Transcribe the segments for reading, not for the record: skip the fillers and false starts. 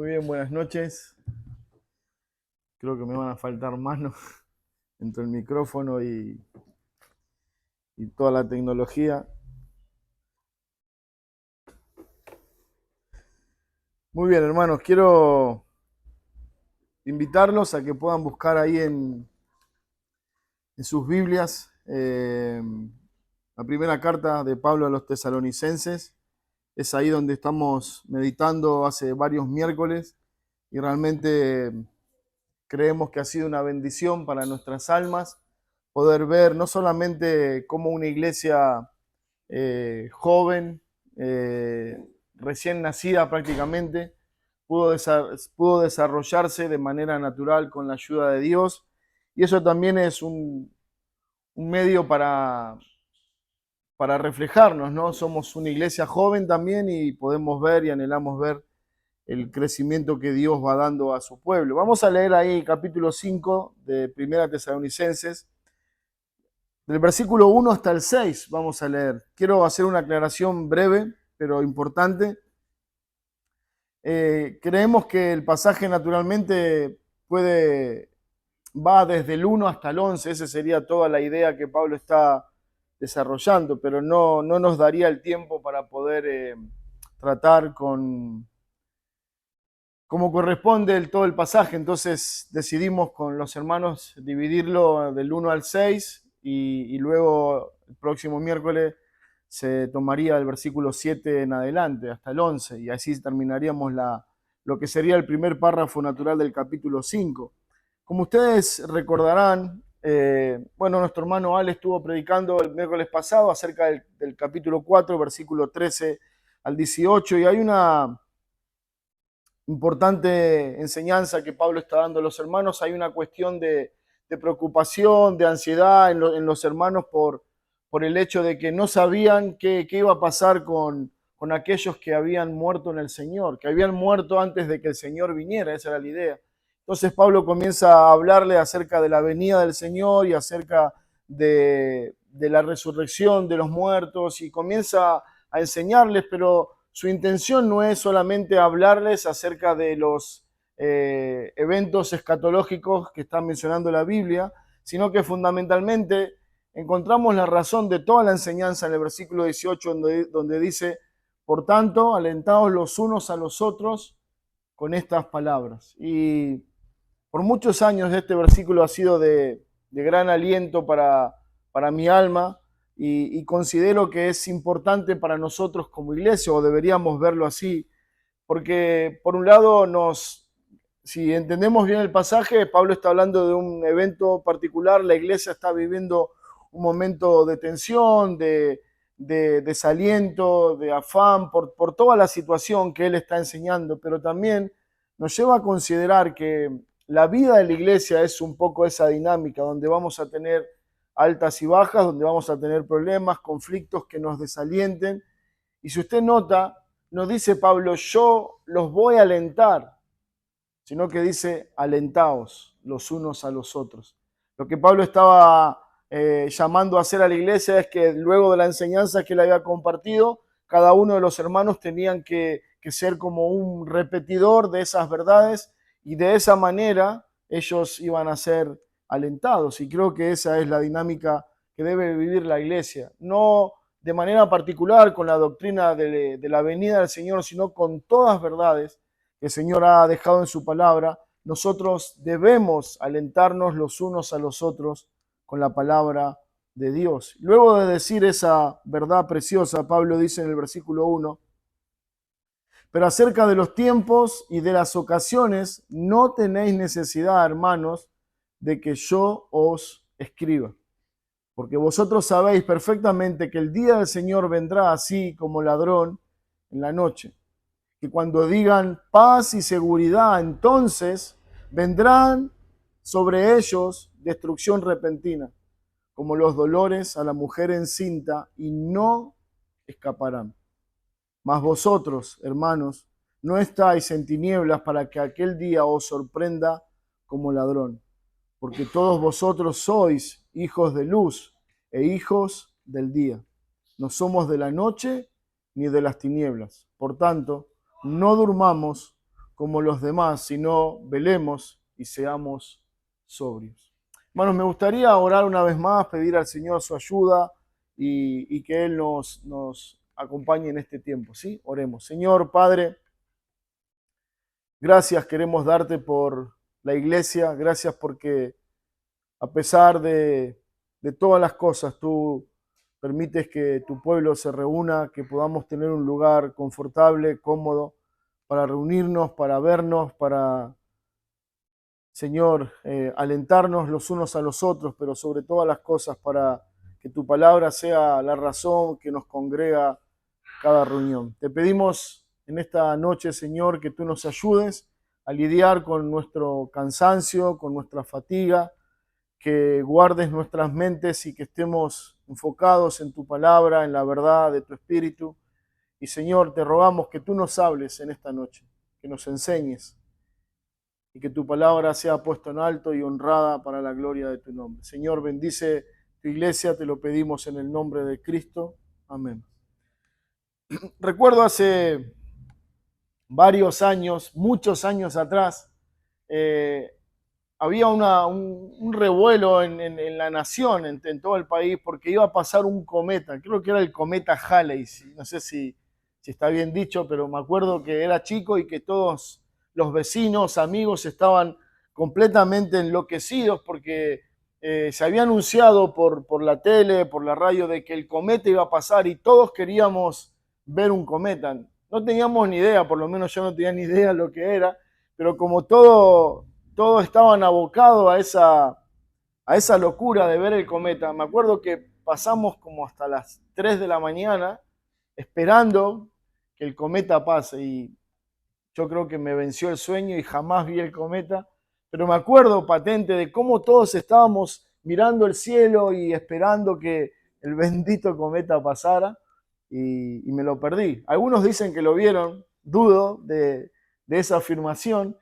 Muy bien, buenas noches. Creo que me van a faltar manos entre el micrófono y toda la tecnología. Muy bien, hermanos, quiero invitarlos a que puedan buscar ahí en sus Biblias la primera carta de Pablo a los tesalonicenses. Es ahí donde estamos meditando hace varios miércoles y realmente creemos que ha sido una bendición para nuestras almas poder ver no solamente cómo una iglesia joven, recién nacida prácticamente, pudo desarrollarse de manera natural con la ayuda de Dios. Y eso también es un medio para reflejarnos, ¿no? Somos una iglesia joven también y podemos ver y anhelamos ver el crecimiento que Dios va dando a su pueblo. Vamos a leer ahí capítulo 5 de Primera Tesalonicenses. Del versículo 1 hasta el 6 vamos a leer. Quiero hacer una aclaración breve, pero importante. Creemos que el pasaje naturalmente va desde el 1 hasta el 11, esa sería toda la idea que Pablo está desarrollando, pero no nos daría el tiempo para poder tratar como corresponde todo el pasaje. Entonces decidimos con los hermanos dividirlo del 1 al 6 y luego el próximo miércoles se tomaría el versículo 7 en adelante hasta el 11 y así terminaríamos lo que sería el primer párrafo natural del capítulo 5. Como ustedes recordarán, bueno, nuestro hermano Ale estuvo predicando el miércoles pasado acerca del capítulo 4, versículo 13 al 18, y hay una importante enseñanza que Pablo está dando a los hermanos. Hay una cuestión de preocupación, de ansiedad en los hermanos por el hecho de que no sabían qué iba a pasar con aquellos que habían muerto en el Señor, que habían muerto antes de que el Señor viniera, esa era la idea. Entonces Pablo comienza a hablarle acerca de la venida del Señor y acerca de la resurrección de los muertos y comienza a enseñarles, pero su intención no es solamente hablarles acerca de los eventos escatológicos que está mencionando la Biblia, sino que fundamentalmente encontramos la razón de toda la enseñanza en el versículo 18, donde dice, por tanto, alentaos los unos a los otros con estas palabras. Y por muchos años este versículo ha sido de gran aliento para mi alma y considero que es importante para nosotros como iglesia, o deberíamos verlo así, porque por un lado si entendemos bien el pasaje, Pablo está hablando de un evento particular, la iglesia está viviendo un momento de tensión, de desaliento, de afán, por toda la situación que él está enseñando, pero también nos lleva a considerar que la vida de la iglesia es un poco esa dinámica, donde vamos a tener altas y bajas, donde vamos a tener problemas, conflictos que nos desalienten. Y si usted nota, no dice Pablo, yo los voy a alentar, sino que dice, alentaos los unos a los otros. Lo que Pablo estaba llamando a hacer a la iglesia es que luego de la enseñanza que él había compartido, cada uno de los hermanos tenían que ser como un repetidor de esas verdades y de esa manera ellos iban a ser alentados. Y creo que esa es la dinámica que debe vivir la iglesia. No de manera particular con la doctrina de la venida del Señor, sino con todas verdades que el Señor ha dejado en su palabra. Nosotros debemos alentarnos los unos a los otros con la palabra de Dios. Luego de decir esa verdad preciosa, Pablo dice en el versículo 1, pero acerca de los tiempos y de las ocasiones no tenéis necesidad, hermanos, de que yo os escriba, porque vosotros sabéis perfectamente que el día del Señor vendrá así como ladrón en la noche, que cuando digan paz y seguridad, entonces vendrán sobre ellos destrucción repentina, como los dolores a la mujer encinta, y no escaparán. Mas vosotros, hermanos, no estáis en tinieblas para que aquel día os sorprenda como ladrón, porque todos vosotros sois hijos de luz e hijos del día. No somos de la noche ni de las tinieblas. Por tanto, no durmamos como los demás, sino velemos y seamos sobrios. Hermanos, me gustaría orar una vez más, pedir al Señor su ayuda y que Él nos acompañe en este tiempo, ¿sí? Oremos. Señor Padre, gracias queremos darte por la iglesia, gracias porque a pesar de todas las cosas, tú permites que tu pueblo se reúna, que podamos tener un lugar confortable, cómodo, para reunirnos, para vernos, para, Señor, alentarnos los unos a los otros, pero sobre todas las cosas para que tu palabra sea la razón que nos congrega cada reunión. Te pedimos en esta noche, Señor, que tú nos ayudes a lidiar con nuestro cansancio, con nuestra fatiga, que guardes nuestras mentes y que estemos enfocados en tu palabra, en la verdad de tu espíritu. Y Señor, te rogamos que tú nos hables en esta noche, que nos enseñes y que tu palabra sea puesta en alto y honrada para la gloria de tu nombre. Señor, bendice tu iglesia, te lo pedimos en el nombre de Cristo. Amén. Recuerdo hace varios años, muchos años atrás, había un revuelo en la nación, en todo el país, porque iba a pasar un cometa, creo que era el cometa Halley, no sé si está bien dicho, pero me acuerdo que era chico y que todos los vecinos, amigos, estaban completamente enloquecidos porque se había anunciado por la tele, por la radio, de que el cometa iba a pasar y todos queríamos ver un cometa. No teníamos ni idea, por lo menos yo no tenía ni idea lo que era, pero como todos estaban abocados a esa locura de ver el cometa. Me acuerdo que pasamos como hasta las 3 de la mañana esperando que el cometa pase y yo creo que me venció el sueño y jamás vi el cometa, pero me acuerdo patente de cómo todos estábamos mirando el cielo y esperando que el bendito cometa pasara y me lo perdí. Algunos dicen que lo vieron, dudo de esa afirmación,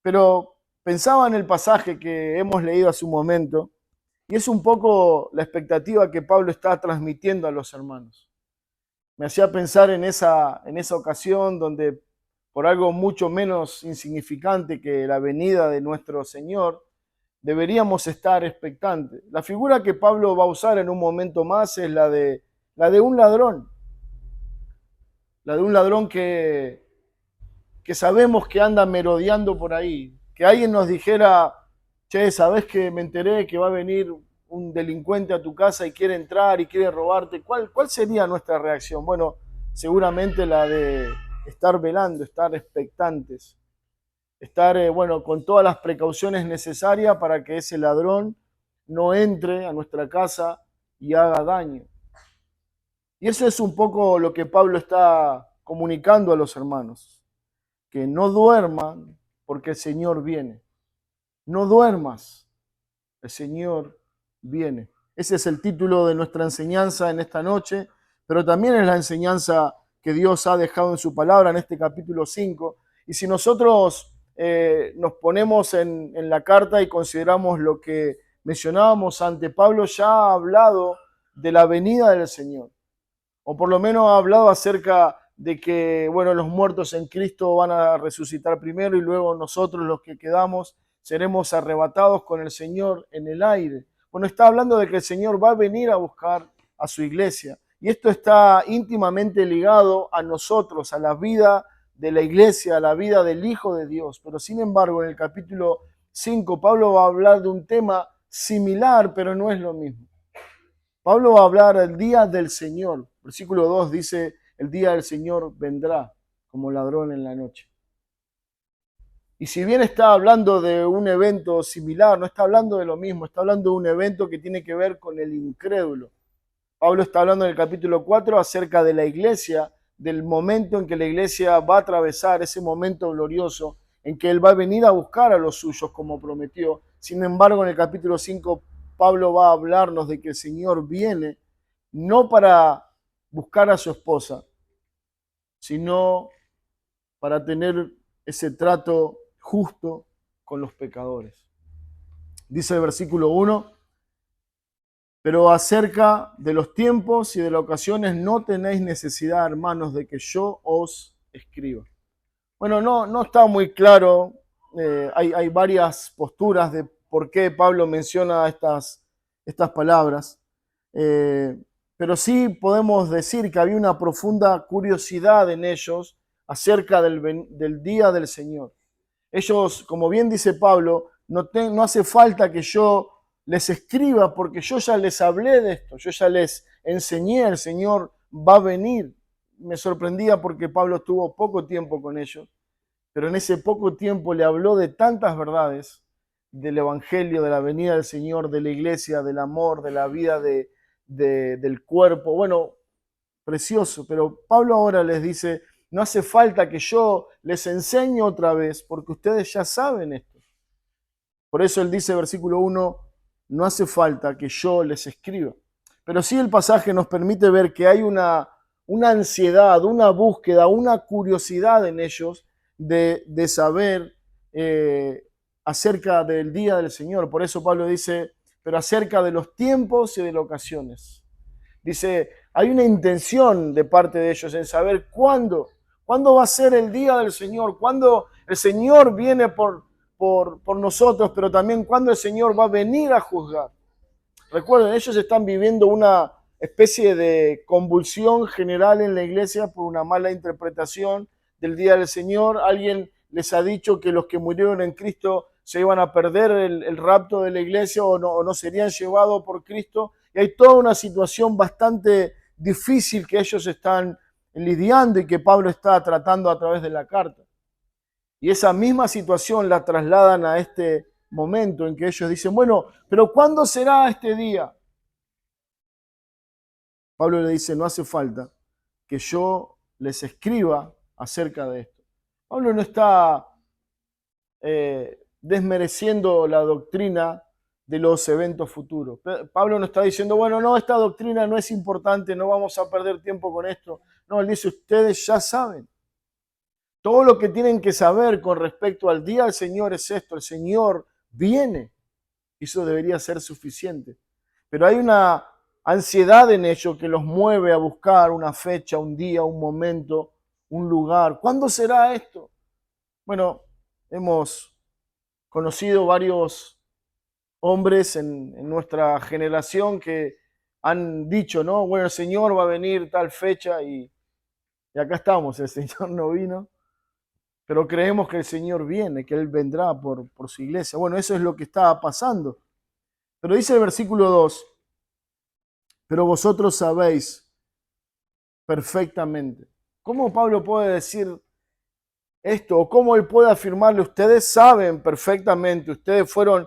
pero pensaba en el pasaje que hemos leído hace un momento y es un poco la expectativa que Pablo está transmitiendo a los hermanos. Me hacía pensar en esa ocasión donde por algo mucho menos insignificante que la venida de nuestro Señor, deberíamos estar expectantes. La figura que Pablo va a usar en un momento más es la de un ladrón. La de un ladrón que sabemos que anda merodeando por ahí. Que alguien nos dijera, che, ¿sabés que me enteré que va a venir un delincuente a tu casa y quiere entrar y quiere robarte? ¿Cuál sería nuestra reacción? Bueno, seguramente la de estar velando, estar expectantes, estar, bueno, con todas las precauciones necesarias para que ese ladrón no entre a nuestra casa y haga daño. Y eso es un poco lo que Pablo está comunicando a los hermanos, que no duerman porque el Señor viene. No duermas, el Señor viene. Ese es el título de nuestra enseñanza en esta noche, pero también es la enseñanza que Dios ha dejado en su palabra en este capítulo 5. Y si nosotros nos ponemos en la carta y consideramos lo que mencionábamos ante Pablo, ya ha hablado de la venida del Señor, o por lo menos ha hablado acerca de que, bueno, los muertos en Cristo van a resucitar primero y luego nosotros los que quedamos seremos arrebatados con el Señor en el aire. Bueno, está hablando de que el Señor va a venir a buscar a su iglesia. Y esto está íntimamente ligado a nosotros, a la vida de la iglesia, a la vida del Hijo de Dios. Pero sin embargo, en el capítulo 5, Pablo va a hablar de un tema similar, pero no es lo mismo. Pablo va a hablar del día del Señor. Versículo 2 dice, el día del Señor vendrá como ladrón en la noche. Y si bien está hablando de un evento similar, no está hablando de lo mismo, está hablando de un evento que tiene que ver con el incrédulo. Pablo está hablando en el capítulo 4 acerca de la iglesia, del momento en que la iglesia va a atravesar ese momento glorioso, en que él va a venir a buscar a los suyos como prometió. Sin embargo, en el capítulo 5, Pablo va a hablarnos de que el Señor viene no para buscar a su esposa, sino para tener ese trato justo con los pecadores. Dice el versículo 1, pero acerca de los tiempos y de las ocasiones no tenéis necesidad, hermanos, de que yo os escriba. Bueno, no está muy claro, hay varias posturas de por qué Pablo menciona estas palabras, eh, pero sí podemos decir que había una profunda curiosidad en ellos acerca del día del Señor. Ellos, como bien dice Pablo, no hace falta que yo les escriba porque yo ya les hablé de esto, yo ya les enseñé, el Señor va a venir. Me sorprendía porque Pablo estuvo poco tiempo con ellos, pero en ese poco tiempo le habló de tantas verdades del Evangelio, de la venida del Señor, de la iglesia, del amor, de la vida del cuerpo. Bueno, precioso, pero Pablo ahora les dice, no hace falta que yo les enseñe otra vez, porque ustedes ya saben esto. Por eso él dice, versículo 1, no hace falta que yo les escriba. Pero sí el pasaje nos permite ver que hay una ansiedad, una búsqueda, una curiosidad en ellos de saber acerca del día del Señor. Por eso Pablo dice, pero acerca de los tiempos y de las ocasiones. Dice, hay una intención de parte de ellos en saber cuándo va a ser el día del Señor, cuándo el Señor viene por nosotros, pero también cuándo el Señor va a venir a juzgar. Recuerden, ellos están viviendo una especie de convulsión general en la iglesia por una mala interpretación del día del Señor. Alguien les ha dicho que los que murieron en Cristo se iban a perder el rapto de la iglesia o no serían llevados por Cristo. Y hay toda una situación bastante difícil que ellos están lidiando y que Pablo está tratando a través de la carta. Y esa misma situación la trasladan a este momento en que ellos dicen, bueno, pero ¿cuándo será este día? Pablo le dice, no hace falta que yo les escriba acerca de esto. Pablo no está desmereciendo la doctrina de los eventos futuros. Pablo no está diciendo, bueno, no, esta doctrina no es importante, no vamos a perder tiempo con esto. No, él dice, ustedes ya saben. Todo lo que tienen que saber con respecto al día del Señor es esto, el Señor viene. Eso debería ser suficiente. Pero hay una ansiedad en ello que los mueve a buscar una fecha, un día, un momento, un lugar. ¿Cuándo será esto? Bueno, hemos conocido varios hombres en nuestra generación que han dicho, ¿no? Bueno, el Señor va a venir tal fecha y acá estamos, el Señor no vino, pero creemos que el Señor viene, que Él vendrá por su iglesia. Bueno, eso es lo que está pasando. Pero dice el versículo 2, pero vosotros sabéis perfectamente. ¿Cómo Pablo puede decir esto? ¿O cómo él puede afirmarle? Ustedes saben perfectamente, ustedes fueron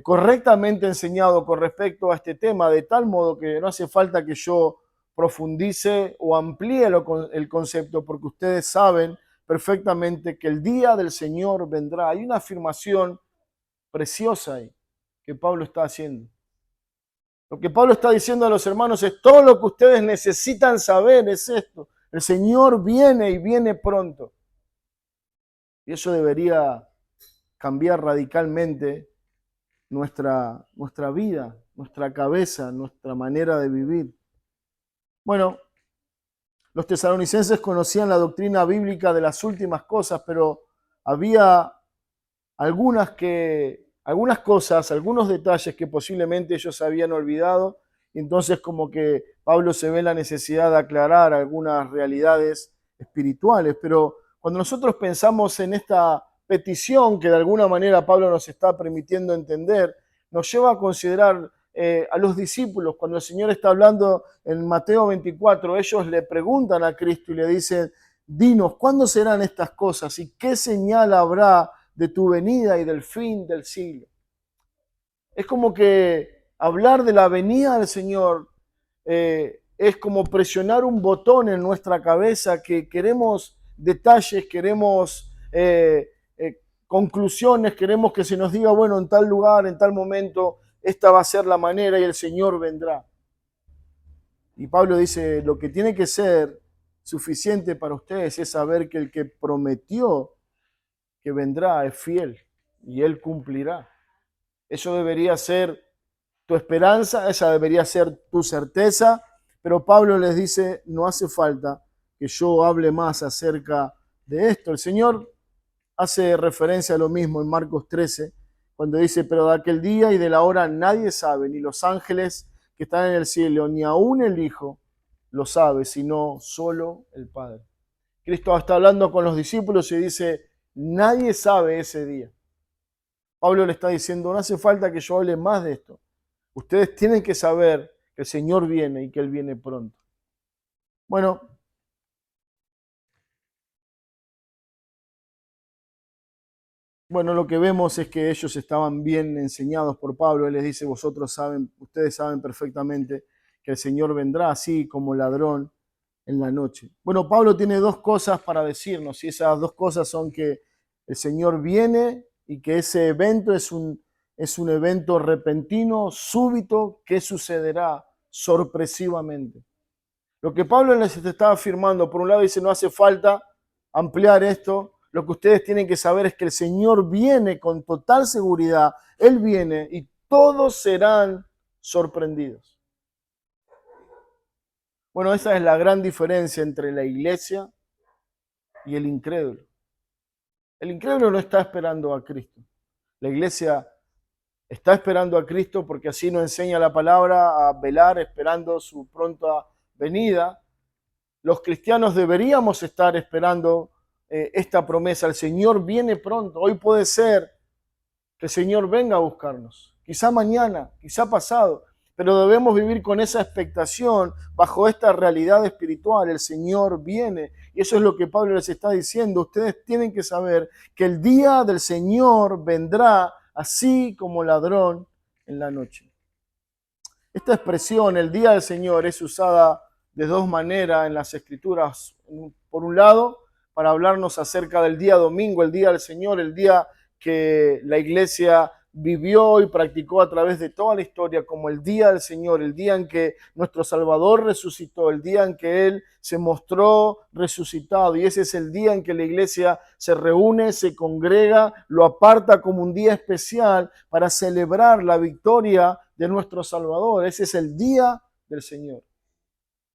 correctamente enseñados con respecto a este tema, de tal modo que no hace falta que yo profundice o amplíe el concepto, porque ustedes saben perfectamente que el día del Señor vendrá. Hay una afirmación preciosa ahí que Pablo está haciendo. Lo que Pablo está diciendo a los hermanos es todo lo que ustedes necesitan saber es esto. El Señor viene y viene pronto. Y eso debería cambiar radicalmente nuestra vida, nuestra cabeza, nuestra manera de vivir. Bueno, los tesalonicenses conocían la doctrina bíblica de las últimas cosas, pero había algunas cosas, algunos detalles que posiblemente ellos habían olvidado. Entonces como que Pablo se ve la necesidad de aclarar algunas realidades espirituales. Pero cuando nosotros pensamos en esta petición que de alguna manera Pablo nos está permitiendo entender, nos lleva a considerar a los discípulos. Cuando el Señor está hablando en Mateo 24, ellos le preguntan a Cristo y le dicen, dinos, ¿cuándo serán estas cosas? ¿Y qué señal habrá de tu venida y del fin del siglo? Es como que hablar de la venida del Señor es como presionar un botón en nuestra cabeza que queremos detalles, queremos conclusiones, queremos que se nos diga, bueno, en tal lugar, en tal momento, esta va a ser la manera y el Señor vendrá. Y Pablo dice, lo que tiene que ser suficiente para ustedes es saber que el que prometió que vendrá es fiel y Él cumplirá. Eso debería ser tu esperanza, esa debería ser tu certeza, pero Pablo les dice, no hace falta que yo hable más acerca de esto. El Señor hace referencia a lo mismo en Marcos 13, cuando dice, pero de aquel día y de la hora nadie sabe, ni los ángeles que están en el cielo, ni aún el Hijo lo sabe, sino solo el Padre. Cristo está hablando con los discípulos y dice, nadie sabe ese día. Pablo le está diciendo, no hace falta que yo hable más de esto. Ustedes tienen que saber que el Señor viene y que Él viene pronto. Bueno, lo que vemos es que ellos estaban bien enseñados por Pablo. Él les dice, ustedes saben perfectamente que el Señor vendrá así como ladrón en la noche. Bueno, Pablo tiene dos cosas para decirnos, y esas dos cosas son que el Señor viene y que ese evento es un evento repentino, súbito, que sucederá sorpresivamente. Lo que Pablo les está afirmando, por un lado dice, no hace falta ampliar esto, lo que ustedes tienen que saber es que el Señor viene con total seguridad, Él viene y todos serán sorprendidos. Bueno, esa es la gran diferencia entre la iglesia y el incrédulo. El incrédulo no está esperando a Cristo. La iglesia está esperando a Cristo porque así nos enseña la palabra a velar esperando su pronta venida. Los cristianos deberíamos estar esperando esta promesa. El Señor viene pronto. Hoy puede ser que el Señor venga a buscarnos. Quizá mañana, quizá pasado. Pero debemos vivir con esa expectación bajo esta realidad espiritual. El Señor viene. Y eso es lo que Pablo les está diciendo. Ustedes tienen que saber que el día del Señor vendrá así como ladrón en la noche. Esta expresión, el día del Señor, es usada de dos maneras en las Escrituras. Por un lado, para hablarnos acerca del día domingo, el día del Señor, el día que la iglesia vivió y practicó a través de toda la historia como el día del Señor, el día en que nuestro Salvador resucitó, el día en que Él se mostró resucitado. Y ese es el día en que la iglesia se reúne, se congrega, lo aparta como un día especial para celebrar la victoria de nuestro Salvador. Ese es el día del Señor.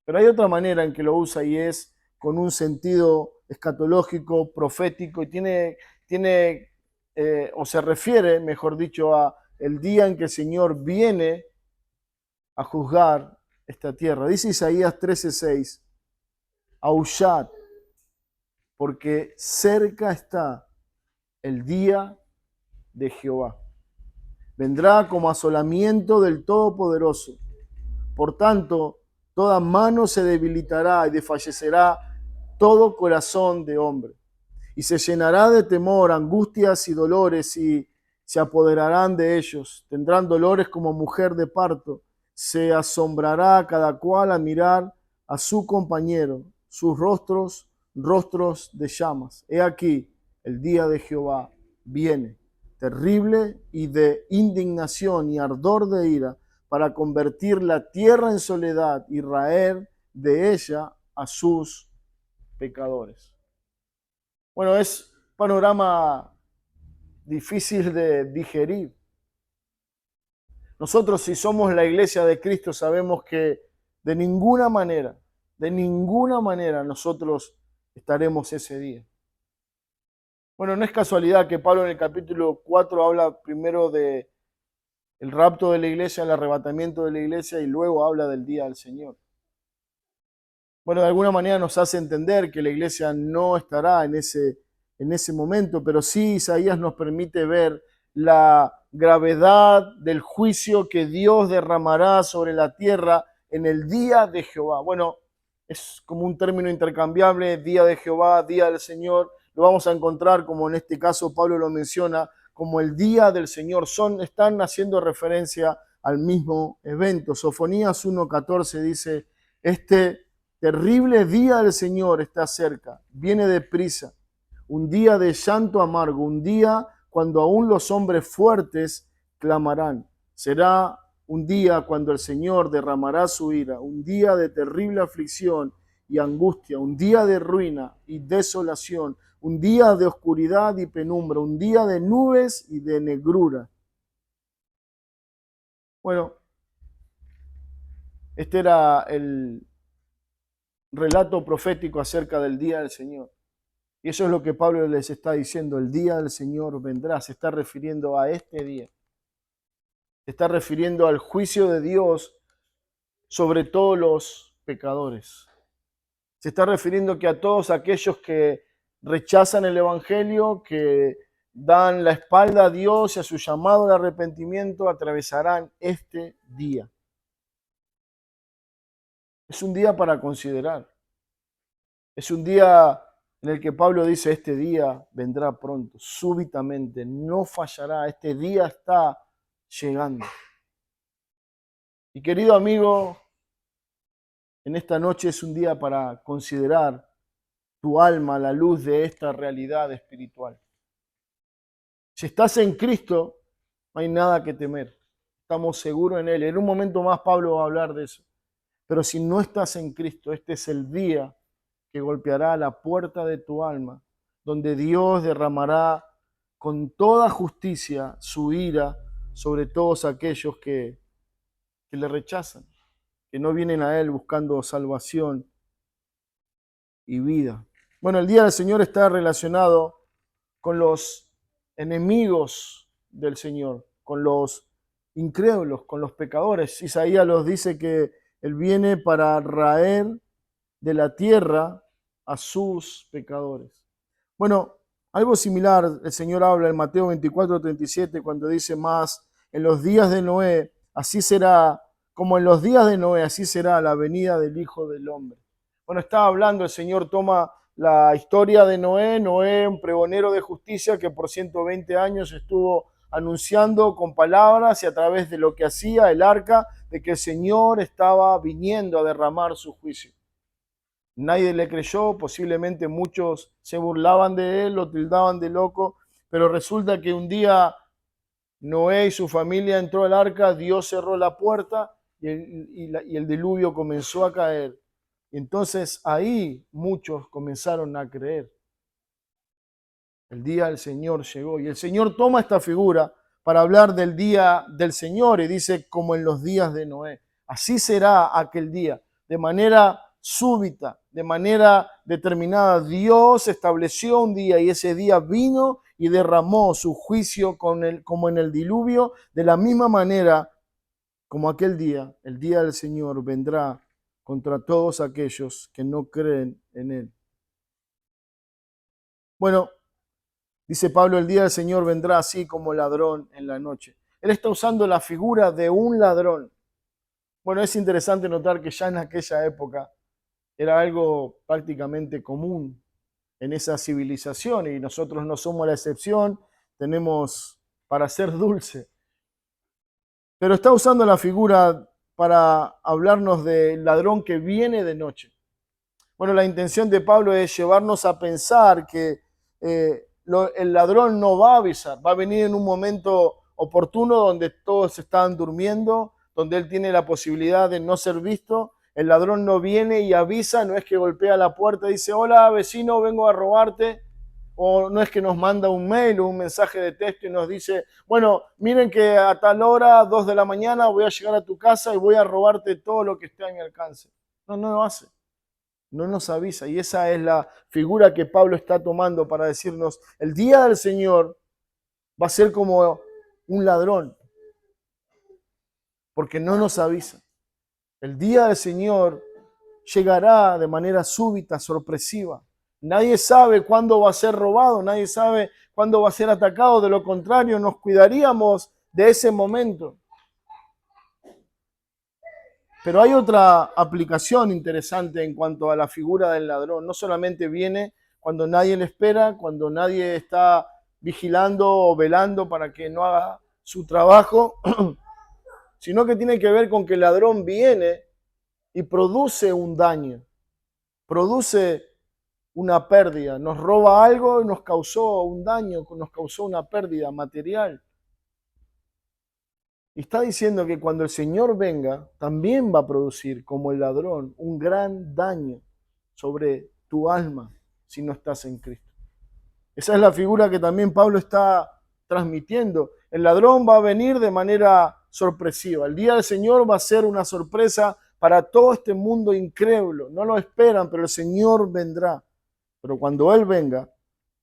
Pero hay otra manera en que lo usa y es con un sentido escatológico, profético, y o se refiere, mejor dicho, a el día en que el Señor viene a juzgar esta tierra. Dice Isaías 13:6, aullad, porque cerca está el día de Jehová. Vendrá como asolamiento del Todopoderoso. Por tanto, toda mano se debilitará y desfallecerá todo corazón de hombre. Y se llenará de temor, angustias y dolores, y se apoderarán de ellos. Tendrán dolores como mujer de parto. Se asombrará cada cual a mirar a su compañero, sus rostros, rostros de llamas. He aquí, el día de Jehová viene, terrible y de indignación y ardor de ira, para convertir la tierra en soledad y raer de ella a sus pecadores. Bueno, es un panorama difícil de digerir. Nosotros, si somos la iglesia de Cristo, sabemos que de ninguna manera nosotros estaremos ese día. Bueno, no es casualidad que Pablo en el capítulo 4 habla primero de el rapto de la iglesia, el arrebatamiento de la iglesia, y luego habla del día del Señor. Bueno, de alguna manera nos hace entender que la iglesia no estará en ese momento, pero sí Isaías nos permite ver la gravedad del juicio que Dios derramará sobre la tierra en el día de Jehová. Bueno, es como un término intercambiable, día de Jehová, día del Señor. Lo vamos a encontrar, como en este caso Pablo lo menciona, como el día del Señor. Están haciendo referencia al mismo evento. Sofonías 1:14 dice, este terrible día del Señor está cerca, viene deprisa, un día de llanto amargo, un día cuando aún los hombres fuertes clamarán. Será un día cuando el Señor derramará su ira, un día de terrible aflicción y angustia, un día de ruina y desolación, un día de oscuridad y penumbra, un día de nubes y de negrura. Bueno, este era el relato profético acerca del día del Señor. Y eso es lo que Pablo les está diciendo, el día del Señor vendrá, se está refiriendo a este día. Se está refiriendo al juicio de Dios sobre todos los pecadores. Se está refiriendo que a todos aquellos que rechazan el Evangelio, que dan la espalda a Dios y a su llamado al arrepentimiento, atravesarán este día. Es un día para considerar. Es un día en el que Pablo dice, este día vendrá pronto, súbitamente, no fallará, este día está llegando. Y querido amigo, en esta noche es un día para considerar tu alma a la luz de esta realidad espiritual. Si estás en Cristo, no hay nada que temer. Estamos seguros en Él. En un momento más Pablo va a hablar de eso. Pero si no estás en Cristo, este es el día que golpeará la puerta de tu alma, donde Dios derramará con toda justicia su ira sobre todos aquellos que le rechazan, que no vienen a Él buscando salvación y vida. Bueno, el día del Señor está relacionado con los enemigos del Señor, con los incrédulos, con los pecadores. Isaías los dice que Él viene para raer de la tierra a sus pecadores. Bueno, algo similar el Señor habla en Mateo 24:37 cuando dice más, en los días de Noé, así será, como en los días de Noé, así será la venida del Hijo del Hombre. Bueno, estaba hablando, el Señor toma la historia de Noé, Noé, un pregonero de justicia que por 120 años estuvo anunciando con palabras y a través de lo que hacía el arca, de que el Señor estaba viniendo a derramar su juicio. Nadie le creyó, posiblemente muchos se burlaban de él, lo tildaban de loco, pero resulta que un día Noé y su familia entró al arca, Dios cerró la puerta y el diluvio comenzó a caer. Y entonces ahí muchos comenzaron a creer. El día del Señor llegó y el Señor toma esta figura para hablar del día del Señor y dice como en los días de Noé. Así será aquel día, de manera súbita, de manera determinada. Dios estableció un día y ese día vino y derramó su juicio como en el diluvio, de la misma manera como aquel día, el día del Señor vendrá contra todos aquellos que no creen en Él. Bueno, dice Pablo, el día del Señor vendrá así como ladrón en la noche. Él está usando la figura de un ladrón. Bueno, es interesante notar que ya en aquella época era algo prácticamente común en esa civilización y nosotros no somos la excepción, tenemos para ser dulce. Pero está usando la figura para hablarnos del ladrón que viene de noche. Bueno, la intención de Pablo es llevarnos a pensar que el ladrón no va a avisar, va a venir en un momento oportuno donde todos están durmiendo, donde él tiene la posibilidad de no ser visto. El ladrón no viene y avisa, no es que golpea la puerta y dice, hola vecino, vengo a robarte. O no es que nos manda un mail o un mensaje de texto y nos dice, bueno, miren que a tal hora, 2 de la mañana, voy a llegar a tu casa y voy a robarte todo lo que esté a mi alcance. No, no lo hace. No nos avisa. Y esa es la figura que Pablo está tomando para decirnos, el día del Señor va a ser como un ladrón, porque no nos avisa. El día del Señor llegará de manera súbita, sorpresiva. Nadie sabe cuándo va a ser robado, nadie sabe cuándo va a ser atacado. De lo contrario, nos cuidaríamos de ese momento. Pero hay otra aplicación interesante en cuanto a la figura del ladrón. No solamente viene cuando nadie le espera, cuando nadie está vigilando o velando para que no haga su trabajo, sino que tiene que ver con que el ladrón viene y produce un daño, produce una pérdida, nos roba algo y nos causó un daño, nos causó una pérdida material. Y está diciendo que cuando el Señor venga, también va a producir, como el ladrón, un gran daño sobre tu alma si no estás en Cristo. Esa es la figura que también Pablo está transmitiendo. El ladrón va a venir de manera sorpresiva. El día del Señor va a ser una sorpresa para todo este mundo incrédulo. No lo esperan, pero el Señor vendrá. pero cuando Él venga,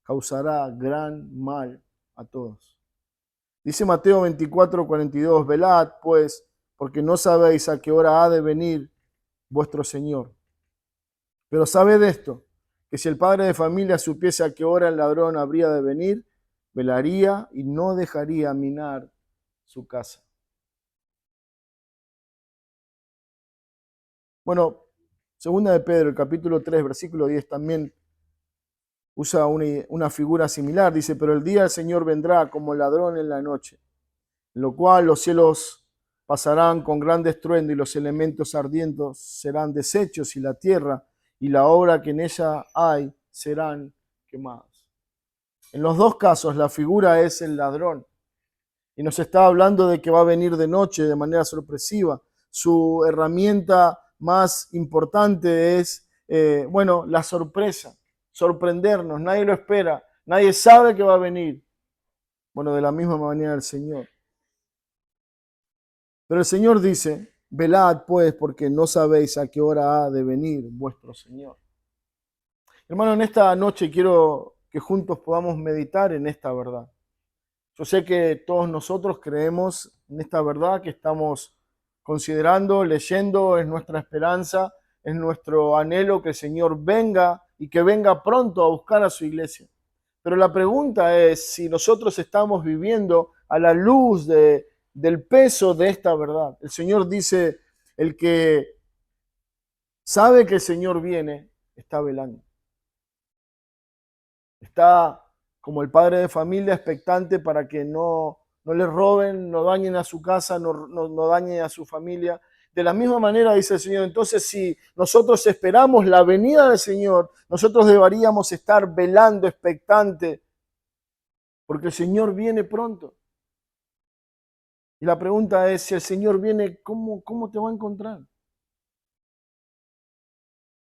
causará gran mal a todos. Dice Mateo 24:42, velad pues, porque no sabéis a qué hora ha de venir vuestro Señor. Pero sabed esto, que si el padre de familia supiese a qué hora el ladrón habría de venir, velaría y no dejaría minar su casa. Bueno, segunda de Pedro, el capítulo 3, versículo 10, también usa una figura similar. Dice, pero el día del Señor vendrá como ladrón en la noche, en lo cual los cielos pasarán con gran estruendo y los elementos ardientes serán deshechos y la tierra y la obra que en ella hay serán quemadas. En los dos casos la figura es el ladrón y nos está hablando de que va a venir de noche de manera sorpresiva. Su herramienta más importante es, la sorpresa, sorprendernos. Nadie lo espera, nadie sabe que va a venir. Bueno, de la misma manera el Señor. Pero el Señor dice, velad pues, porque no sabéis a qué hora ha de venir vuestro Señor. Hermano, en esta noche quiero que juntos podamos meditar en esta verdad. Yo sé que todos nosotros creemos en esta verdad que estamos considerando, leyendo, es nuestra esperanza, es nuestro anhelo que el Señor venga y que venga pronto a buscar a su iglesia. Pero la pregunta es si nosotros estamos viviendo a la luz del peso de esta verdad. El Señor dice, el que sabe que el Señor viene, está velando. Está como el padre de familia expectante para que no le roben, no dañen a su casa, no dañen a su familia. De la misma manera dice el Señor, entonces si nosotros esperamos la venida del Señor, nosotros deberíamos estar velando, expectante, porque el Señor viene pronto. Y la pregunta es, si el Señor viene, ¿cómo te va a encontrar?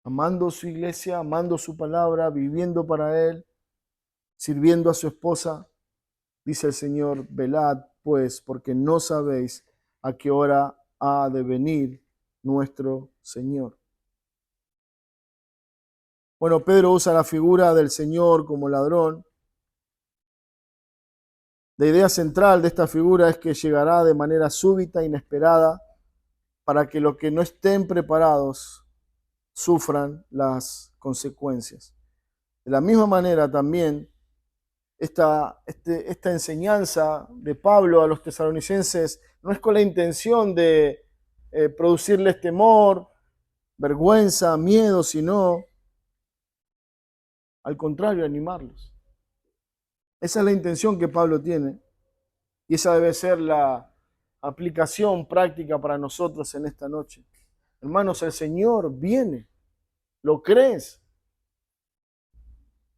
Amando su iglesia, amando su palabra, viviendo para Él, sirviendo a su esposa. Dice el Señor, velad pues, porque no sabéis a qué hora ha de venir nuestro Señor. Bueno, Pedro usa la figura del Señor como ladrón. La idea central de esta figura es que llegará de manera súbita, inesperada, para que los que no estén preparados sufran las consecuencias. De la misma manera también, esta enseñanza de Pablo a los tesalonicenses no es con la intención de producirles temor, vergüenza, miedo, sino al contrario, animarlos. Esa es la intención que Pablo tiene y esa debe ser la aplicación práctica para nosotros en esta noche. Hermanos, el Señor viene. ¿Lo crees?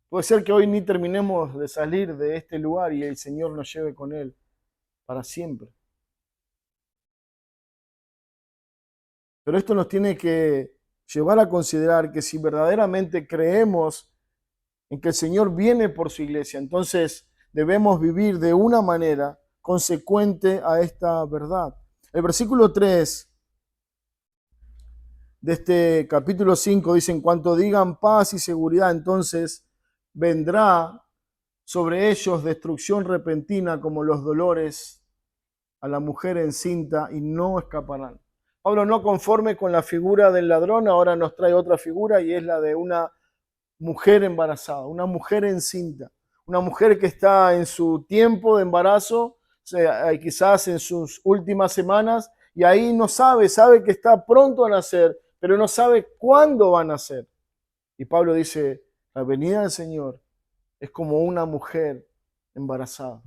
Puede ser que hoy ni terminemos de salir de este lugar y el Señor nos lleve con Él para siempre. Pero esto nos tiene que llevar a considerar que si verdaderamente creemos en que el Señor viene por su iglesia, entonces debemos vivir de una manera consecuente a esta verdad. El versículo 3 de este capítulo 5 dice, en cuanto digan paz y seguridad, entonces vendrá sobre ellos destrucción repentina como los dolores a la mujer encinta y no escaparán. Pablo, no conforme con la figura del ladrón, ahora nos trae otra figura y es la de una mujer embarazada, una mujer encinta, una mujer que está en su tiempo de embarazo, quizás en sus últimas semanas, y ahí no sabe que está pronto a nacer, pero no sabe cuándo va a nacer. Y Pablo dice, la venida del Señor es como una mujer embarazada.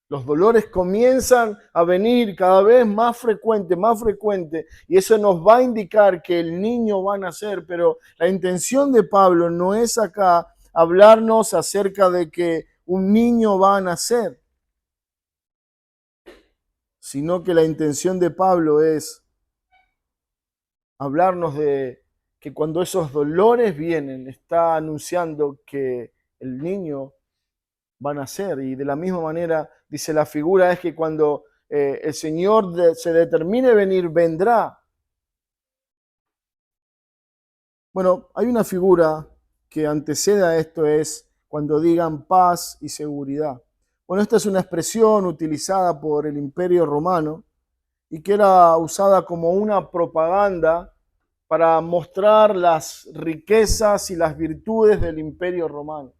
Los dolores comienzan a venir cada vez más frecuente, y eso nos va a indicar que el niño va a nacer, pero la intención de Pablo no es acá hablarnos acerca de que un niño va a nacer, sino que la intención de Pablo es hablarnos de que cuando esos dolores vienen, está anunciando que el niño van a ser. Y de la misma manera, dice la figura, es que cuando el Señor se determine venir, vendrá. Bueno, hay una figura que antecede a esto es cuando digan paz y seguridad. Bueno, esta es una expresión utilizada por el Imperio Romano y que era usada como una propaganda para mostrar las riquezas y las virtudes del Imperio Romano.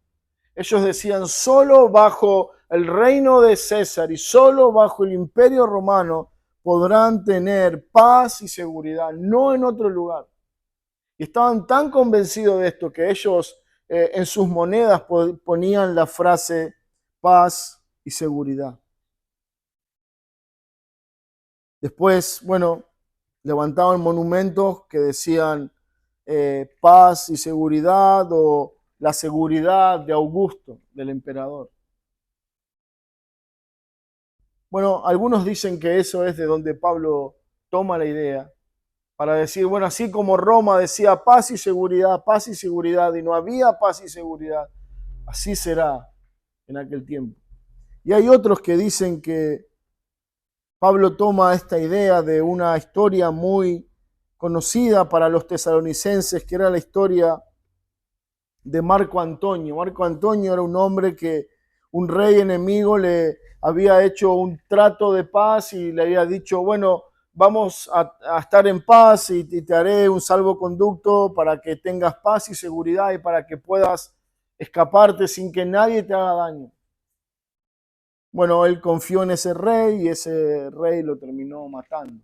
Ellos decían, solo bajo el reino de César y solo bajo el Imperio Romano podrán tener paz y seguridad, no en otro lugar. Y estaban tan convencidos de esto que ellos en sus monedas ponían la frase paz y seguridad. Después, bueno, levantaban monumentos que decían paz y seguridad o la seguridad de Augusto, del emperador. Bueno, algunos dicen que eso es de donde Pablo toma la idea para decir, bueno, así como Roma decía paz y seguridad, y no había paz y seguridad, así será en aquel tiempo. Y hay otros que dicen que Pablo toma esta idea de una historia muy conocida para los tesalonicenses, que era la historia de Marco Antonio. Marco Antonio era un hombre que un rey enemigo le había hecho un trato de paz y le había dicho, bueno, vamos a estar en paz y te haré un salvoconducto para que tengas paz y seguridad y para que puedas escaparte sin que nadie te haga daño. Bueno, él confió en ese rey y ese rey lo terminó matando.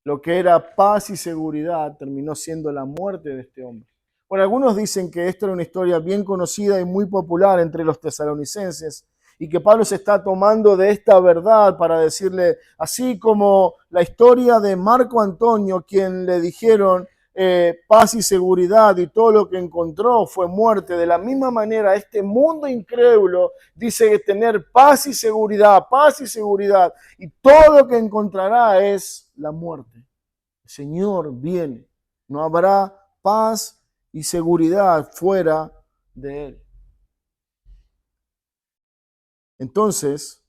Lo que era paz y seguridad terminó siendo la muerte de este hombre. Bueno, algunos dicen que esto era una historia bien conocida y muy popular entre los tesalonicenses y que Pablo se está tomando de esta verdad para decirle, así como la historia de Marco Antonio, quien le dijeron paz y seguridad y todo lo que encontró fue muerte, de la misma manera este mundo incrédulo dice que tener paz y seguridad y todo lo que encontrará es la muerte. El Señor viene, no habrá paz y seguridad fuera de Él. Entonces,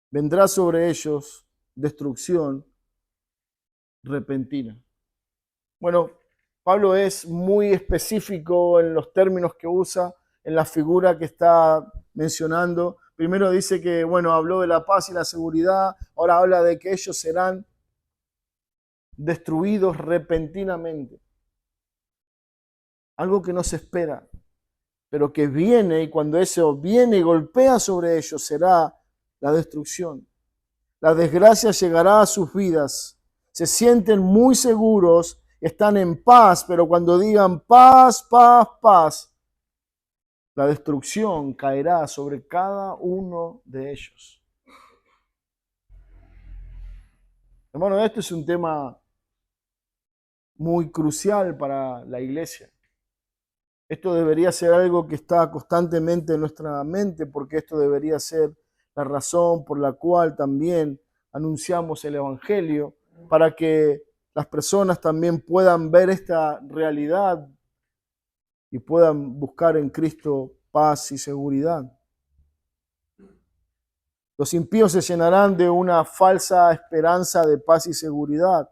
vendrá sobre ellos destrucción repentina. Bueno, Pablo es muy específico en los términos que usa, en la figura que está mencionando. Primero dice que, bueno, habló de la paz y la seguridad, ahora habla de que ellos serán destruidos repentinamente. Algo que no se espera, pero que viene, y cuando eso viene y golpea sobre ellos será la destrucción. La desgracia llegará a sus vidas. Se sienten muy seguros, están en paz, pero cuando digan paz, paz, paz, la destrucción caerá sobre cada uno de ellos. Hermano, esto es un tema muy crucial para la iglesia. Esto debería ser algo que está constantemente en nuestra mente, porque esto debería ser la razón por la cual también anunciamos el Evangelio, para que las personas también puedan ver esta realidad y puedan buscar en Cristo paz y seguridad. Los impíos se llenarán de una falsa esperanza de paz y seguridad,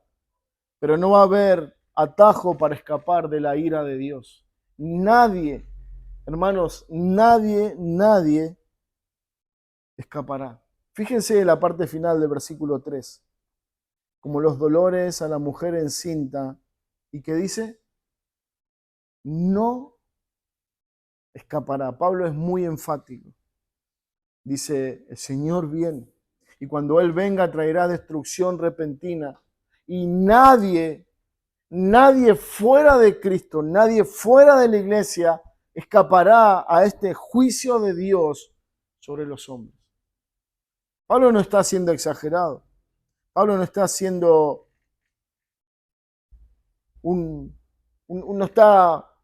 pero no va a haber atajo para escapar de la ira de Dios. Nadie, hermanos, nadie escapará. Fíjense en la parte final del versículo 3. Como los dolores a la mujer encinta. ¿Y qué dice? No escapará. Pablo es muy enfático. Dice, el Señor viene. Y cuando Él venga traerá destrucción repentina. Y nadie fuera de Cristo, nadie fuera de la iglesia escapará a este juicio de Dios sobre los hombres. Pablo no está siendo exagerado. Pablo no está haciendo no está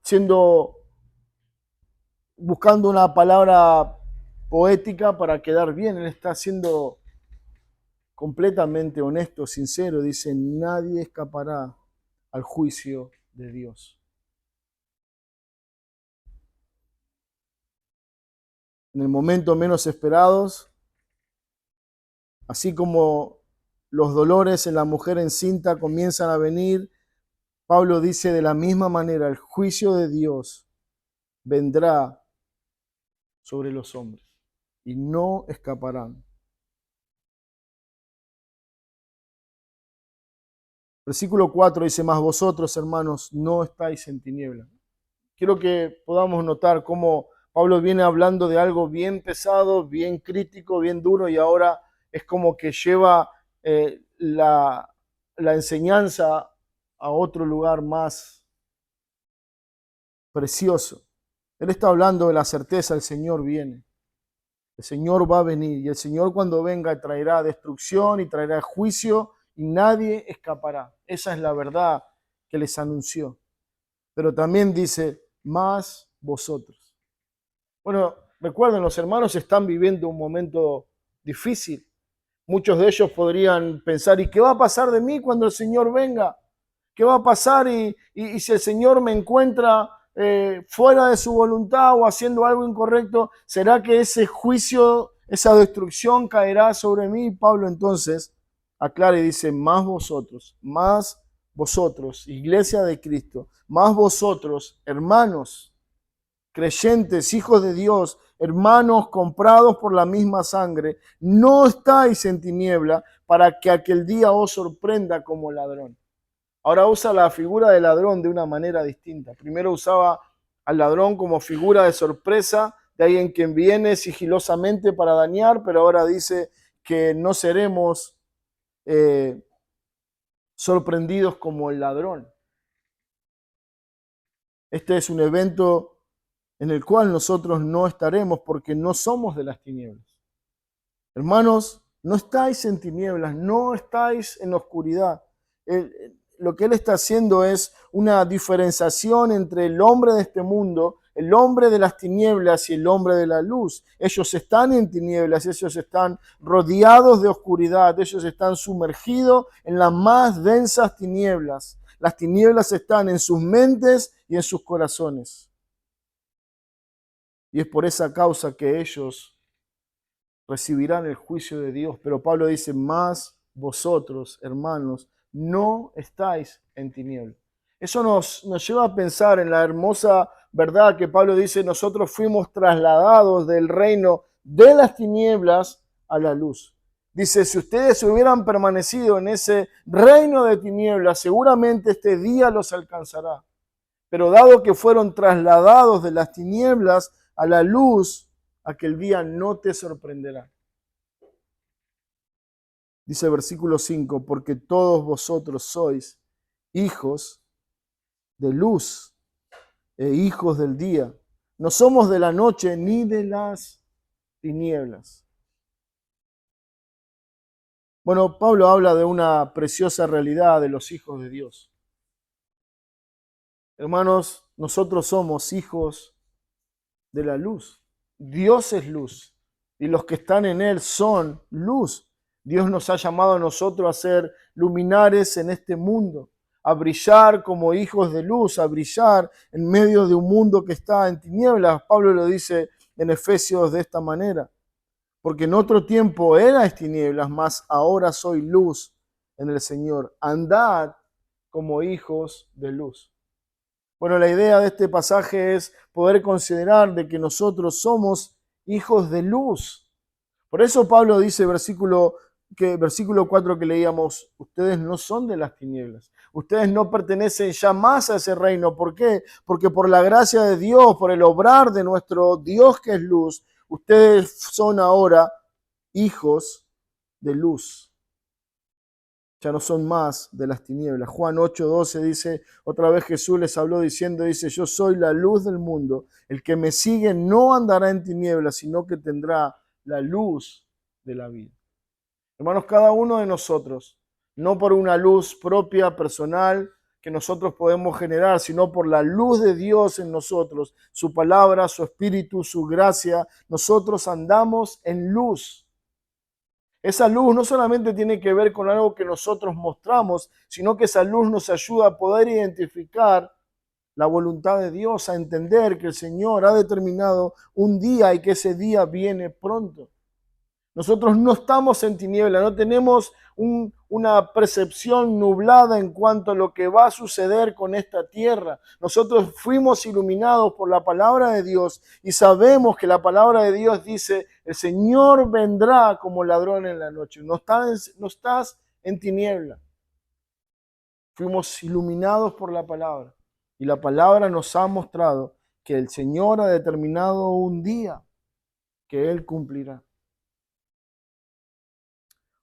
buscando una palabra poética para quedar bien. Él está siendo completamente honesto, sincero. Dice, nadie escapará al juicio de Dios. En el momento menos esperados, así como los dolores en la mujer encinta comienzan a venir, Pablo dice de la misma manera, el juicio de Dios vendrá sobre los hombres y no escaparán. Versículo 4 dice, mas vosotros, hermanos, no estáis en tinieblas. Quiero que podamos notar cómo Pablo viene hablando de algo bien pesado, bien crítico, bien duro, y ahora es como que lleva la enseñanza a otro lugar más precioso. Él está hablando de la certeza, el Señor viene. El Señor va a venir y el Señor cuando venga traerá destrucción y traerá juicio y nadie escapará. Esa es la verdad que les anunció. Pero también dice, más vosotros. Bueno, recuerden, los hermanos están viviendo un momento difícil. Muchos de ellos podrían pensar, ¿y qué va a pasar de mí cuando el Señor venga? ¿Qué va a pasar y si el Señor me encuentra fuera de su voluntad o haciendo algo incorrecto? ¿Será que ese juicio, esa destrucción caerá sobre mí? Pablo entonces aclara y dice, más vosotros, iglesia de Cristo, más vosotros, hermanos, creyentes, hijos de Dios, hermanos comprados por la misma sangre, no estáis en tiniebla para que aquel día os sorprenda como ladrón. Ahora usa la figura del ladrón de una manera distinta. Primero usaba al ladrón como figura de sorpresa, de alguien quien viene sigilosamente para dañar, pero ahora dice que no seremos sorprendidos como el ladrón. Este es un evento en el cual nosotros no estaremos porque no somos de las tinieblas. Hermanos, no estáis en tinieblas, no estáis en oscuridad. Lo que él está haciendo es una diferenciación entre el hombre de este mundo, el hombre de las tinieblas y el hombre de la luz. Ellos están en tinieblas, ellos están rodeados de oscuridad, ellos están sumergidos en las más densas tinieblas. Las tinieblas están en sus mentes y en sus corazones. Y es por esa causa que ellos recibirán el juicio de Dios. Pero Pablo dice, más vosotros, hermanos, no estáis en tinieblas. Eso nos lleva a pensar en la hermosa verdad que Pablo dice, nosotros fuimos trasladados del reino de las tinieblas a la luz. Dice, si ustedes hubieran permanecido en ese reino de tinieblas, seguramente este día los alcanzará. Pero dado que fueron trasladados de las tinieblas a la luz, aquel día no te sorprenderá. Dice el versículo 5, porque todos vosotros sois hijos de luz e hijos del día. No somos de la noche ni de las tinieblas. Bueno, Pablo habla de una preciosa realidad de los hijos de Dios. Hermanos, nosotros somos hijos de la luz. Dios es luz y los que están en Él son luz. Dios nos ha llamado a nosotros a ser luminares en este mundo, a brillar como hijos de luz, a brillar en medio de un mundo que está en tinieblas. Pablo lo dice en Efesios de esta manera, porque en otro tiempo erais tinieblas, mas ahora soy luz en el Señor. Andad como hijos de luz. Bueno, la idea de este pasaje es poder considerar de que nosotros somos hijos de luz. Por eso Pablo dice, versículo 4 que leíamos, ustedes no son de las tinieblas. Ustedes no pertenecen ya más a ese reino. ¿Por qué? Porque por la gracia de Dios, por el obrar de nuestro Dios que es luz, ustedes son ahora hijos de luz. Ya no son más de las tinieblas. Juan 8:12 dice, otra vez Jesús les habló diciendo, dice, yo soy la luz del mundo. El que me sigue no andará en tinieblas, sino que tendrá la luz de la vida. Hermanos, cada uno de nosotros, no por una luz propia, personal, que nosotros podemos generar, sino por la luz de Dios en nosotros, su palabra, su espíritu, su gracia, nosotros andamos en luz. Esa luz no solamente tiene que ver con algo que nosotros mostramos, sino que esa luz nos ayuda a poder identificar la voluntad de Dios, a entender que el Señor ha determinado un día y que ese día viene pronto. Nosotros no estamos en tiniebla, no tenemos una percepción nublada en cuanto a lo que va a suceder con esta tierra. Nosotros fuimos iluminados por la palabra de Dios y sabemos que la palabra de Dios dice, el Señor vendrá como ladrón en la noche. No estás en tiniebla. Fuimos iluminados por la palabra y la palabra nos ha mostrado que el Señor ha determinado un día que Él cumplirá.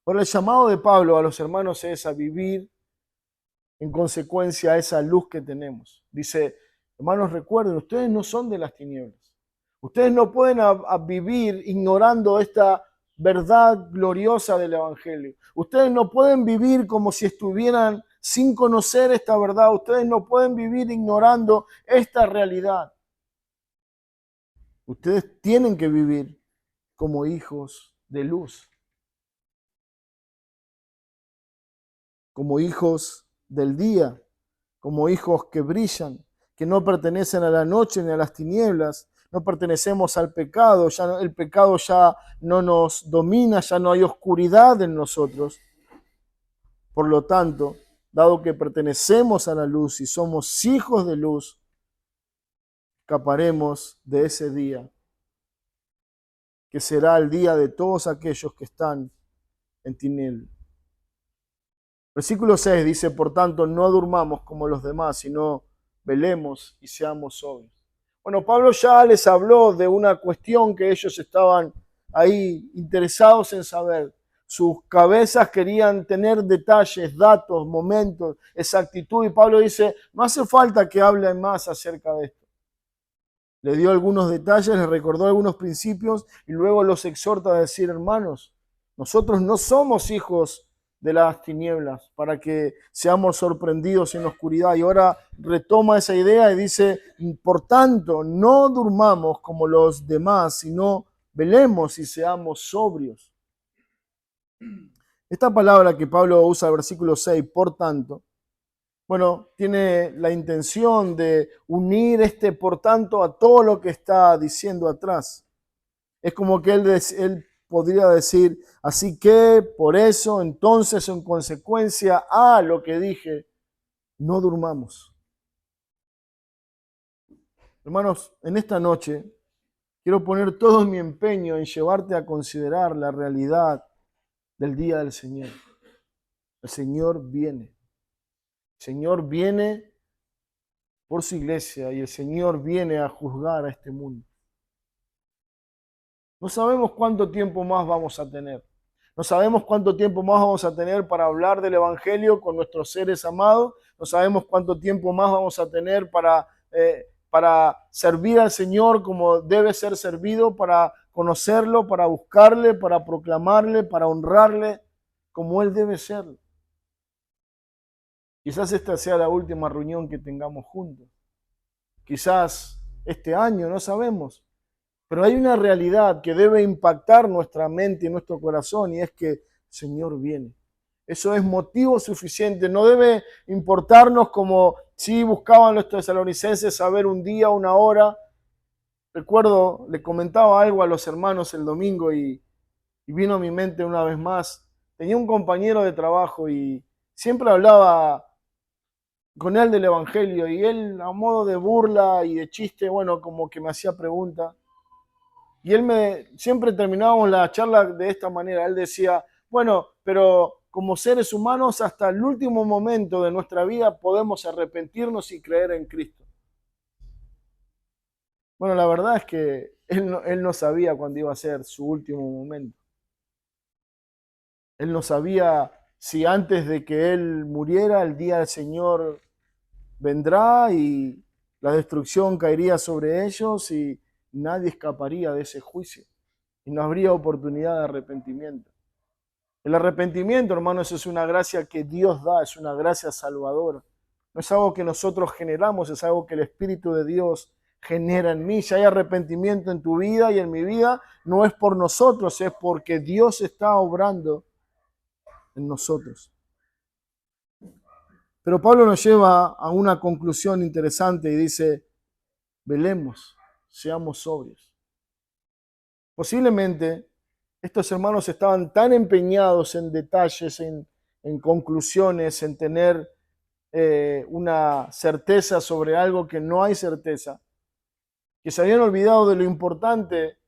Ahora, el llamado de Pablo a los hermanos es a vivir en consecuencia a esa luz que tenemos. Dice, hermanos, recuerden, ustedes no son de las tinieblas. Ustedes no pueden vivir ignorando esta verdad gloriosa del Evangelio. Ustedes no pueden vivir como si estuvieran sin conocer esta verdad. Ustedes no pueden vivir ignorando esta realidad. Ustedes tienen que vivir como hijos de luz, como hijos del día, como hijos que brillan, que no pertenecen a la noche ni a las tinieblas, no pertenecemos al pecado, el pecado ya no nos domina, ya no hay oscuridad en nosotros. Por lo tanto, dado que pertenecemos a la luz y somos hijos de luz, escaparemos de ese día, que será el día de todos aquellos que están en tinieblas. Versículo 6 dice, por tanto, no durmamos como los demás, sino velemos y seamos sobrios. Bueno, Pablo ya les habló de una cuestión que ellos estaban ahí interesados en saber. Sus cabezas querían tener detalles, datos, momentos, exactitud. Y Pablo dice, no hace falta que hablen más acerca de esto. Le dio algunos detalles, les recordó algunos principios y luego los exhorta a decir, hermanos, nosotros no somos hijos de las tinieblas para que seamos sorprendidos en la oscuridad. Y ahora retoma esa idea y dice, por tanto, no durmamos como los demás, sino velemos y seamos sobrios. Esta palabra que Pablo usa en el versículo 6, por tanto, bueno, tiene la intención de unir por tanto a todo lo que está diciendo atrás. Es como que él podría decir, así que por eso, entonces, en consecuencia a lo que dije, no durmamos. Hermanos, en esta noche quiero poner todo mi empeño en llevarte a considerar la realidad del día del Señor. El Señor viene. El Señor viene por su iglesia y el Señor viene a juzgar a este mundo. No sabemos cuánto tiempo más vamos a tener. No sabemos cuánto tiempo más vamos a tener para hablar del Evangelio con nuestros seres amados. No sabemos cuánto tiempo más vamos a tener para servir al Señor como debe ser servido, para conocerlo, para buscarle, para proclamarle, para honrarle como Él debe ser. Quizás esta sea la última reunión que tengamos juntos. Quizás este año, no sabemos. Pero hay una realidad que debe impactar nuestra mente y nuestro corazón y es que el Señor viene. Eso es motivo suficiente. No debe importarnos como si buscaban los tesalonicenses saber un día, una hora. Recuerdo, le comentaba algo a los hermanos el domingo y vino a mi mente una vez más. Tenía un compañero de trabajo y siempre hablaba con él del Evangelio y él a modo de burla y de chiste, bueno, como que me hacía preguntas. Y siempre terminábamos la charla de esta manera. Él decía, bueno, pero como seres humanos hasta el último momento de nuestra vida podemos arrepentirnos y creer en Cristo. Bueno, la verdad es que él no sabía cuándo iba a ser su último momento. Él no sabía si antes de que él muriera el día del Señor vendrá y la destrucción caería sobre ellos y nadie escaparía de ese juicio. Y no habría oportunidad de arrepentimiento. El arrepentimiento, hermanos, es una gracia que Dios da, es una gracia salvadora. No es algo que nosotros generamos, es algo que el Espíritu de Dios genera en mí. Si hay arrepentimiento en tu vida y en mi vida, no es por nosotros, es porque Dios está obrando en nosotros. Pero Pablo nos lleva a una conclusión interesante y dice, velemos, seamos sobrios. Posiblemente Estos hermanos estaban tan empeñados en detalles, en conclusiones, en tener una certeza sobre algo que no hay certeza, que se habían olvidado de lo importante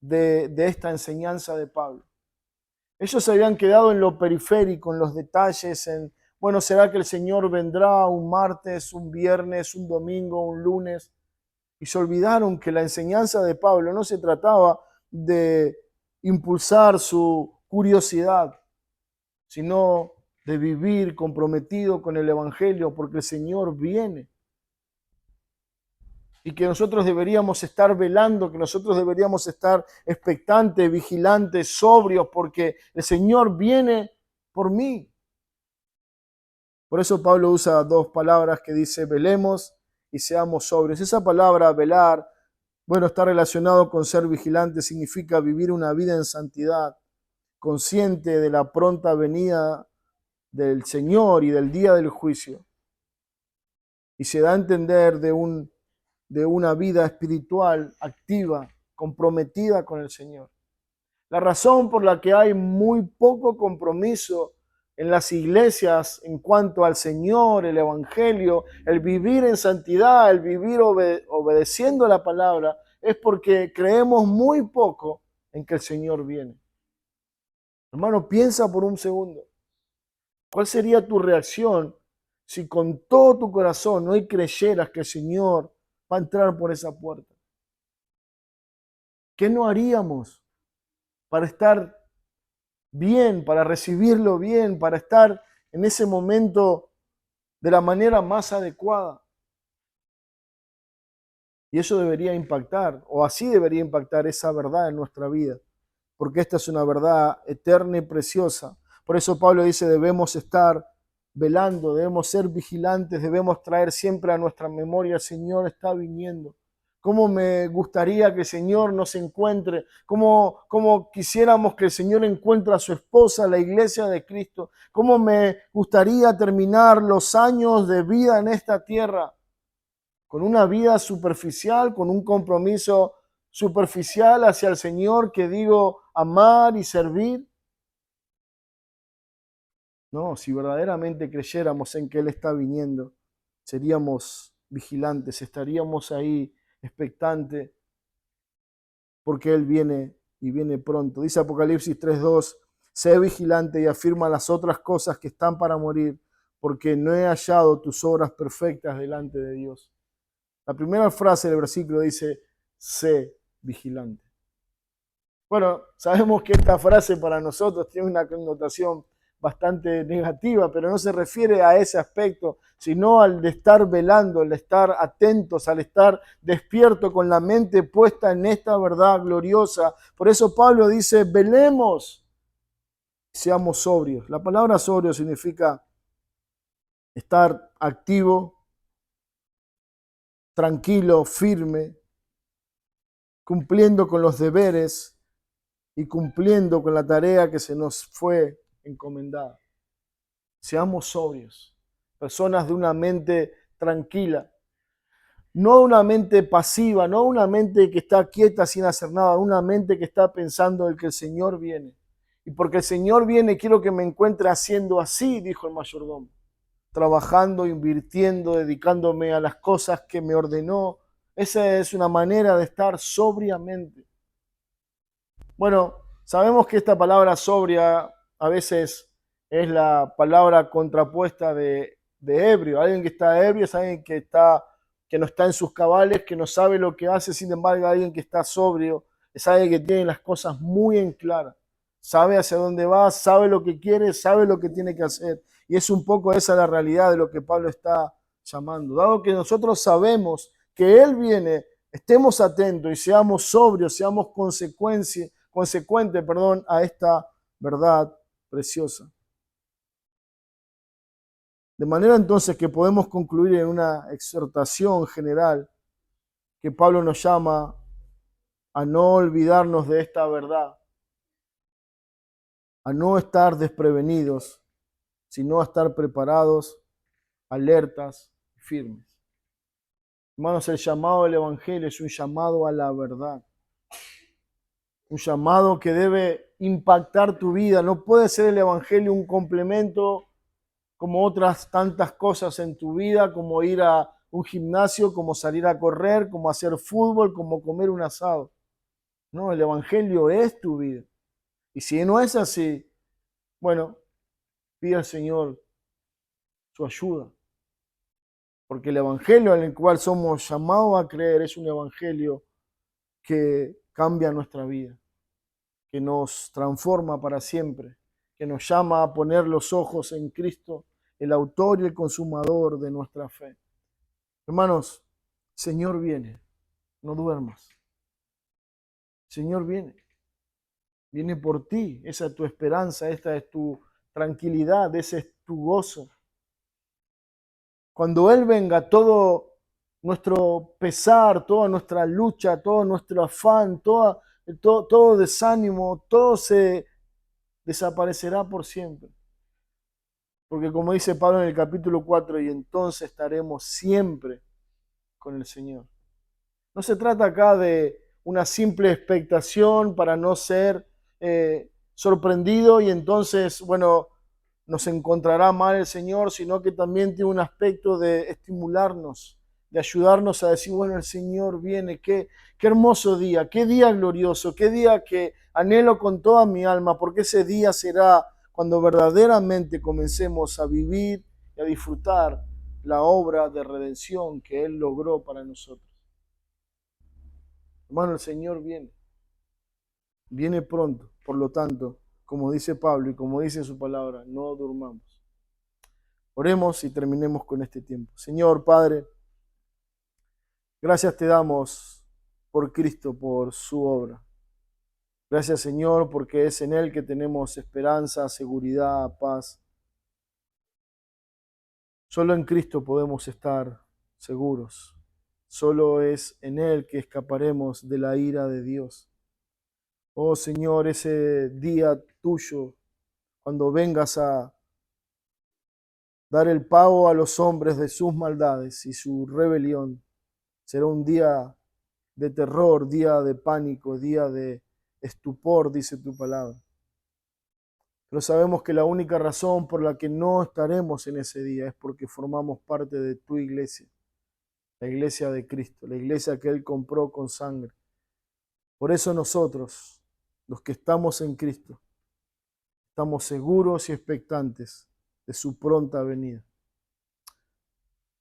de esta enseñanza de Pablo. Ellos se habían quedado en lo periférico, en los detalles, en, bueno, ¿será que el Señor vendrá un martes, un viernes, un domingo, un lunes? Y se olvidaron que la enseñanza de Pablo no se trataba de impulsar su curiosidad, sino de vivir comprometido con el Evangelio, porque el Señor viene. Y que nosotros deberíamos estar velando, que nosotros deberíamos estar expectantes, vigilantes, sobrios, porque el Señor viene por mí. Por eso Pablo usa dos palabras que dice velemos y seamos sobrios. Esa palabra velar, bueno, está relacionado con ser vigilante, significa vivir una vida en santidad, consciente de la pronta venida del Señor y del día del juicio. Y se da a entender de una vida espiritual activa, comprometida con el Señor. La razón por la que hay muy poco compromiso en las iglesias en cuanto al Señor, el Evangelio, el vivir en santidad, el vivir obedeciendo la palabra, es porque creemos muy poco en que el Señor viene. Hermano, piensa por un segundo. ¿Cuál sería tu reacción si con todo tu corazón hoy creyeras que el Señor va a entrar por esa puerta? ¿Qué no haríamos para estar bien, para recibirlo bien, para estar en ese momento de la manera más adecuada? Y eso debería impactar, o así debería impactar esa verdad en nuestra vida, porque esta es una verdad eterna y preciosa. Por eso Pablo dice, debemos estar velando, debemos ser vigilantes, debemos traer siempre a nuestra memoria, el Señor está viniendo. Cómo me gustaría que el Señor nos encuentre, cómo quisiéramos que el Señor encuentre a su esposa, la iglesia de Cristo. Cómo me gustaría terminar los años de vida en esta tierra con una vida superficial, con un compromiso superficial hacia el Señor que digo amar y servir. No, si verdaderamente creyéramos en que Él está viniendo, seríamos vigilantes, estaríamos ahí expectantes, porque Él viene y viene pronto. Dice Apocalipsis 3:2, sé vigilante y afirma las otras cosas que están para morir, porque no he hallado tus obras perfectas delante de Dios. La primera frase del versículo dice, sé vigilante. Bueno, sabemos que esta frase para nosotros tiene una connotación bastante negativa, pero no se refiere a ese aspecto, sino al de estar velando, al de estar atentos, al estar despierto con la mente puesta en esta verdad gloriosa. Por eso Pablo dice, velemos, seamos sobrios. La palabra sobrio significa estar activo, tranquilo, firme, cumpliendo con los deberes y cumpliendo con la tarea que se nos fue encomendada. Seamos sobrios, personas de una mente tranquila, no una mente pasiva, no una mente que está quieta sin hacer nada, una mente que está pensando en que el Señor viene. Y porque el Señor viene, quiero que me encuentre haciendo así, dijo el mayordomo, trabajando, invirtiendo, dedicándome a las cosas que me ordenó. Esa es una manera de estar sobriamente. Bueno, sabemos que esta palabra sobria a veces es la palabra contrapuesta de ebrio. Alguien que está ebrio es alguien que no está en sus cabales, que no sabe lo que hace. Sin embargo, alguien que está sobrio es alguien que tiene las cosas muy en claro. Sabe hacia dónde va, sabe lo que quiere, sabe lo que tiene que hacer. Y es un poco esa la realidad de lo que Pablo está llamando. Dado que nosotros sabemos que Él viene, estemos atentos y seamos sobrios, seamos consecuentes, a esta verdad preciosa. De manera entonces que podemos concluir en una exhortación general que Pablo nos llama a no olvidarnos de esta verdad, a no estar desprevenidos, sino a estar preparados, alertas, firmes. Hermanos, el llamado del Evangelio es un llamado a la verdad. un llamado que debe impactar tu vida. No puede ser el Evangelio un complemento como otras tantas cosas en tu vida, como ir a un gimnasio, como salir a correr, como hacer fútbol, como comer un asado. No, el Evangelio es tu vida. Y si no es así, bueno, pide al Señor su ayuda. Porque el Evangelio en el cual somos llamados a creer es un Evangelio que cambia nuestra vida, que nos transforma para siempre, que nos llama a poner los ojos en Cristo, el autor y el consumador de nuestra fe. Hermanos, Señor viene, no duermas. Señor viene, viene por ti, esa es tu esperanza, esta es tu tranquilidad, ese es tu gozo. Cuando Él venga, todo nuestro pesar, toda nuestra lucha, todo nuestro afán, todo desánimo, todo se desaparecerá por siempre. Porque como dice Pablo en el capítulo 4, y entonces estaremos siempre con el Señor. No se trata acá de una simple expectación para no ser sorprendido y entonces, bueno, nos encontrará mal el Señor, sino que también tiene un aspecto de estimularnos, de ayudarnos a decir, bueno, el Señor viene, qué hermoso día, qué día glorioso, qué día que anhelo con toda mi alma, porque ese día será cuando verdaderamente comencemos a vivir y a disfrutar la obra de redención que Él logró para nosotros. Hermano, el Señor viene pronto, por lo tanto, como dice Pablo y como dice su palabra, no durmamos. Oremos y terminemos con este tiempo. Señor Padre, gracias te damos por Cristo, por su obra. Gracias Señor, porque es en Él que tenemos esperanza, seguridad, paz. Solo en Cristo podemos estar seguros. Solo es en Él que escaparemos de la ira de Dios. Oh Señor, ese día tuyo, cuando vengas a dar el pago a los hombres de sus maldades y su rebelión, será un día de terror, día de pánico, día de estupor, dice tu palabra. Pero sabemos que la única razón por la que no estaremos en ese día es porque formamos parte de tu iglesia, la iglesia de Cristo, la iglesia que Él compró con sangre. Por eso nosotros, los que estamos en Cristo, estamos seguros y expectantes de su pronta venida.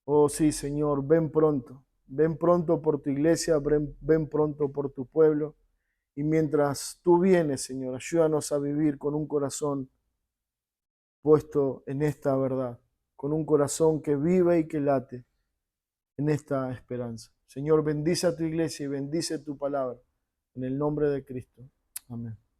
Oh sí, Señor, ven pronto por tu iglesia, ven pronto por tu pueblo. Y mientras tú vienes, Señor, ayúdanos a vivir con un corazón puesto en esta verdad, con un corazón que vive y que late en esta esperanza. Señor, bendice a tu iglesia y bendice tu palabra. En el nombre de Cristo. Amén.